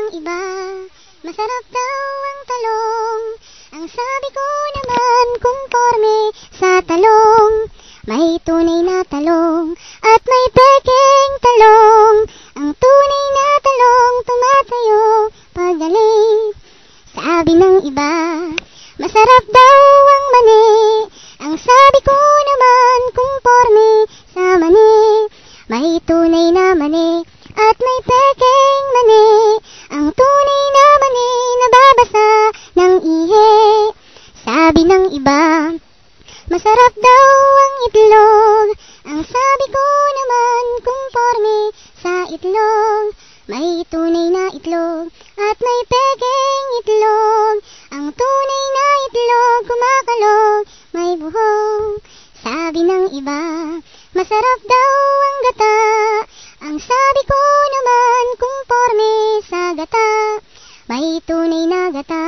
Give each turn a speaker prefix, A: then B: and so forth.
A: iba, masarap daw ang talong. Ang sabi ko naman, kumporme sa talong. May tunay na talong at may peking talong. Ang tunay na talong tumatayo pagaling. Sabi ng iba, masarap daw ang mani. Ang sabi ko naman, kumporme sa mani. May tunay na mani at may peking mani. Ang tunay na mani nababasa ng ihi. Sabi ng iba, masarap daw ang itlog. Ang sabi ko naman, kumporme sa itlog. May tunay na itlog at may peking itlog. Ang tunay na itlog kumakalog, may buhok. Sabi ng iba, masarap daw ang gata. Ang sabi ko naman, kumporme sa gata. May tunay na gata